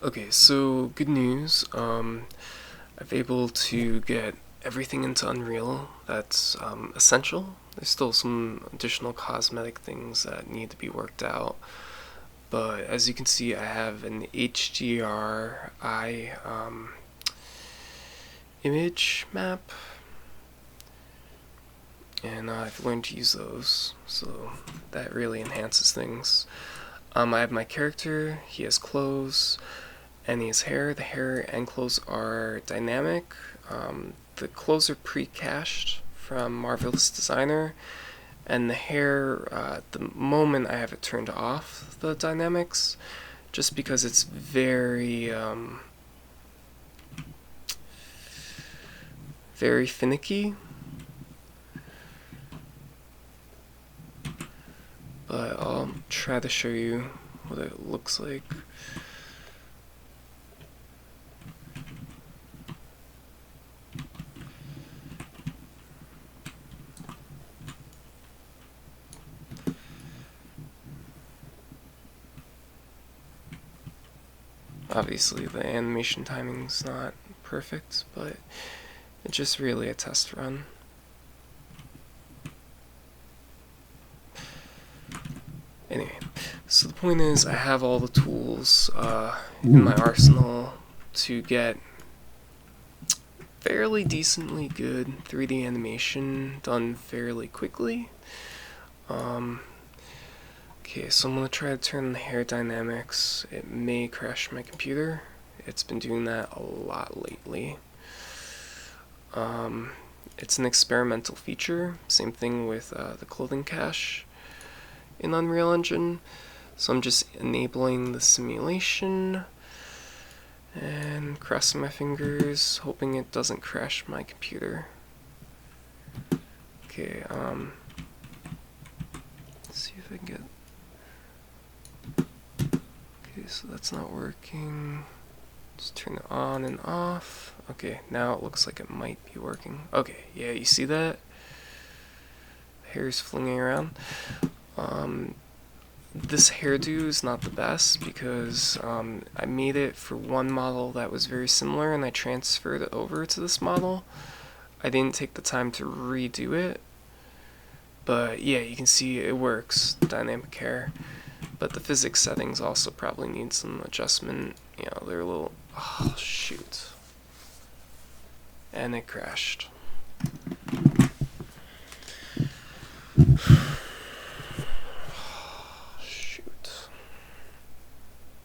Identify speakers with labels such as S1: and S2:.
S1: Okay, so good news. I've able to get everything into Unreal that's essential. There's still some additional cosmetic things that need to be worked out. But as you can see, I have an HDRI image map, and I've learned to use those, so that really enhances things. I have my character, he has clothes, and he has hair. The hair and clothes are dynamic. The clothes are pre-cached from Marvelous Designer, and the hair, at the moment I have it turned off, the dynamics, just because it's very finicky. But I'll try to show you what it looks like. Obviously the animation timing's not perfect, but it's just really a test run. Anyway, so the point is I have all the tools in my arsenal to get fairly decently good 3D animation done fairly quickly. Okay, so I'm going to try to turn the hair dynamics. It may crash my computer. It's been doing that a lot lately. It's an experimental feature. Same thing with the clothing cache in Unreal Engine. So I'm just enabling the simulation and crossing my fingers, hoping it doesn't crash my computer. Okay, let's see if I can get... Okay, so that's not working. Just turn it on and off. Okay, now it looks like it might be working. Okay, yeah, you see that? The hair's flinging around. This hairdo is not the best because I made it for one model that was very similar and I transferred it over to this model. I didn't take the time to redo it, but yeah, you can see it works, dynamic hair. But the physics settings also probably need some adjustment. You know, they're a little... Oh, shoot. And it crashed.